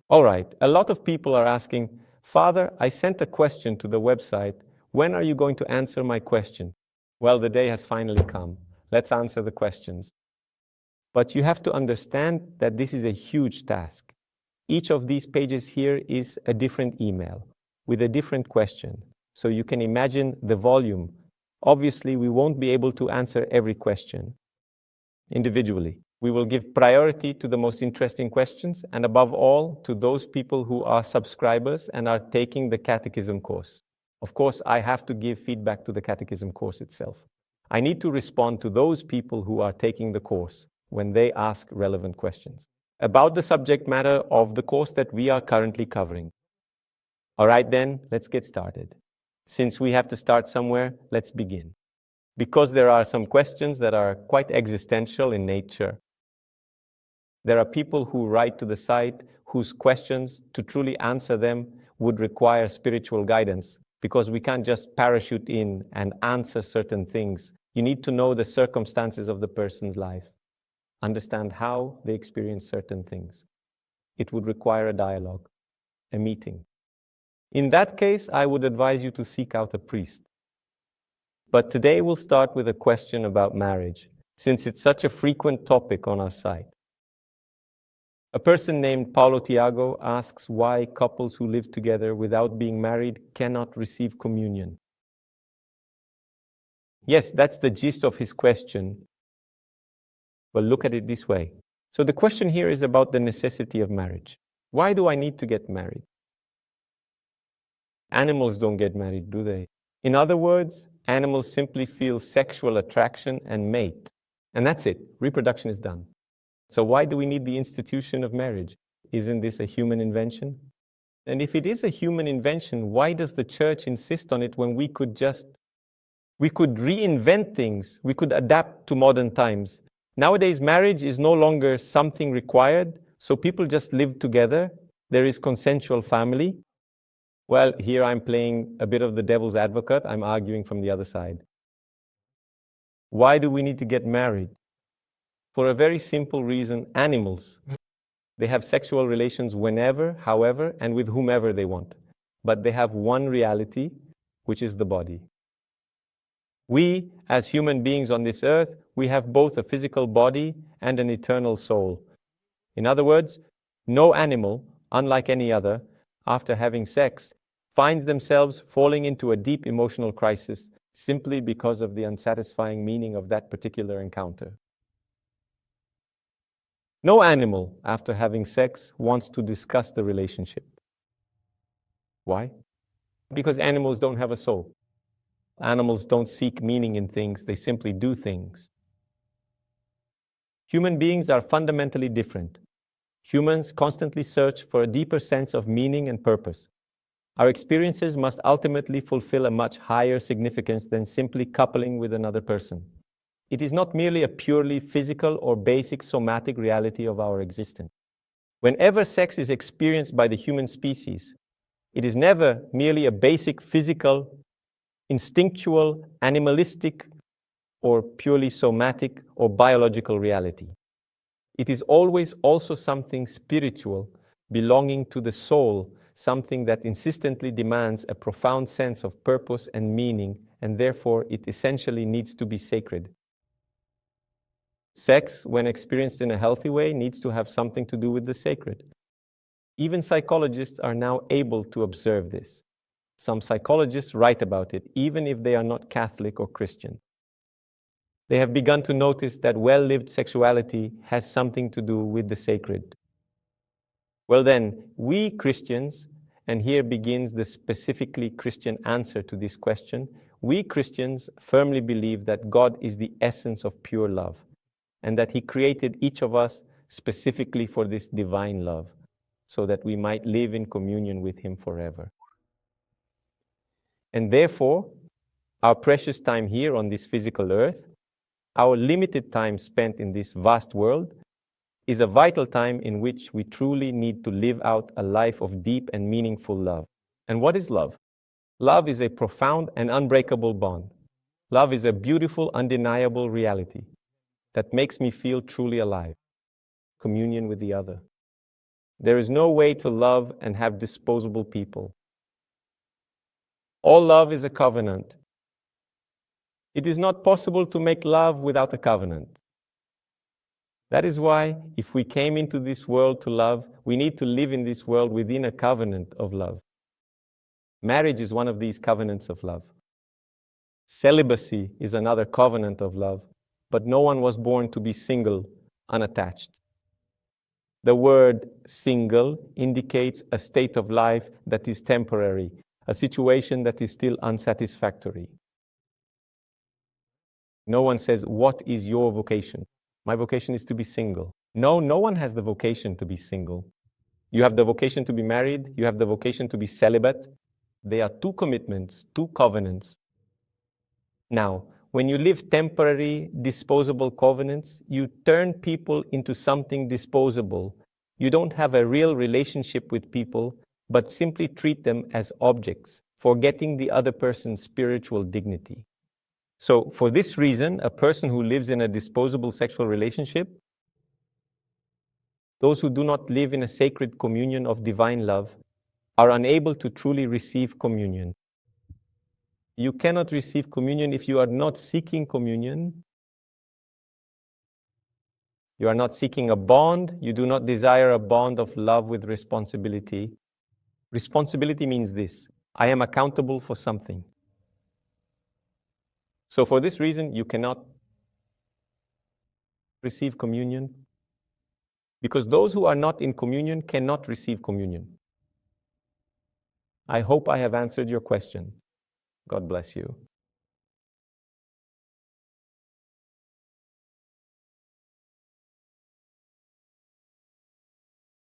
All right, a lot of people are asking, Father, I sent a question to the website. When are you going to answer my question? Well, the day has finally come. Let's answer the questions. But you have to understand that this is a huge task. Each of these pages here is a different email with a different question. So you can imagine the volume. Obviously, we won't be able to answer every question individually. We will give priority to the most interesting questions, and above all, to those people who are subscribers and are taking the catechism course. Of course, I have to give feedback to the catechism course itself. I need to respond to those people who are taking the course when they ask relevant questions about the subject matter of the course that we are currently covering. All right, then, let's get started. Since we have to start somewhere, let's begin. Because there are some questions that are quite existential in nature. There are people who write to the site whose questions, to truly answer them, would require spiritual guidance, because we can't just parachute in and answer certain things. You need to know the circumstances of the person's life, understand how they experience certain things. It would require a dialogue, a meeting. In that case, I would advise you to seek out a priest. But today we'll start with a question about marriage, since it's such a frequent topic on our site. A person named Paulo Ricardo asks why couples who live together without being married cannot receive communion. Yes, that's the gist of his question. Well, look at it this way. So the question here is about the necessity of marriage. Why do I need to get married? Animals don't get married, do they? In other words, animals simply feel sexual attraction and mate. And that's it. Reproduction is done. So why do we need the institution of marriage? Isn't this a human invention? And if it is a human invention, why does the church insist on it when we could reinvent things, we could adapt to modern times? Nowadays, marriage is no longer something required, so people just live together. There is consensual family. Well, here I'm playing a bit of the devil's advocate. I'm arguing from the other side. Why do we need to get married? For a very simple reason: animals. They have sexual relations whenever, however, and with whomever they want. But they have one reality, which is the body. We, as human beings on this earth, we have both a physical body and an eternal soul. In other words, no animal, unlike any other, after having sex, finds themselves falling into a deep emotional crisis simply because of the unsatisfying meaning of that particular encounter. No animal, after having sex, wants to discuss the relationship. Why? Because animals don't have a soul. Animals don't seek meaning in things, they simply do things. Human beings are fundamentally different. Humans constantly search for a deeper sense of meaning and purpose. Our experiences must ultimately fulfill a much higher significance than simply coupling with another person. It is not merely a purely physical or basic somatic reality of our existence. Whenever sex is experienced by the human species, it is never merely a basic physical, instinctual, animalistic, or purely somatic or biological reality. It is always also something spiritual, belonging to the soul, something that insistently demands a profound sense of purpose and meaning, and therefore it essentially needs to be sacred. Sex, when experienced in a healthy way, needs to have something to do with the sacred. Even psychologists are now able to observe this. Some psychologists write about it, even if they are not Catholic or Christian. They have begun to notice that well-lived sexuality has something to do with the sacred. Well then, we Christians, and here begins the specifically Christian answer to this question, we Christians firmly believe that God is the essence of pure love, and that He created each of us specifically for this divine love, so that we might live in communion with Him forever. And therefore, our precious time here on this physical earth, our limited time spent in this vast world, is a vital time in which we truly need to live out a life of deep and meaningful love. And what is love? Love is a profound and unbreakable bond. Love is a beautiful, undeniable reality that makes me feel truly alive, communion with the other. There is no way to love and have disposable people. All love is a covenant. It is not possible to make love without a covenant. That is why, if we came into this world to love, we need to live in this world within a covenant of love. Marriage is one of these covenants of love. Celibacy is another covenant of love, but no one was born to be single, unattached. The word single indicates a state of life that is temporary, a situation that is still unsatisfactory. No one says, "What is your vocation?" My vocation is to be single. No, no one has the vocation to be single. You have the vocation to be married, you have the vocation to be celibate. They are two commitments, two covenants. Now, when you live temporary, disposable covenants, you turn people into something disposable. You don't have a real relationship with people, but simply treat them as objects, forgetting the other person's spiritual dignity. So, for this reason, a person who lives in a disposable sexual relationship, those who do not live in a sacred communion of divine love, are unable to truly receive communion. You cannot receive communion if you are not seeking communion. You are not seeking a bond. You do not desire a bond of love with responsibility. Responsibility means this: I am accountable for something. So for this reason, you cannot receive communion, because those who are not in communion cannot receive communion. I hope I have answered your question. God bless you.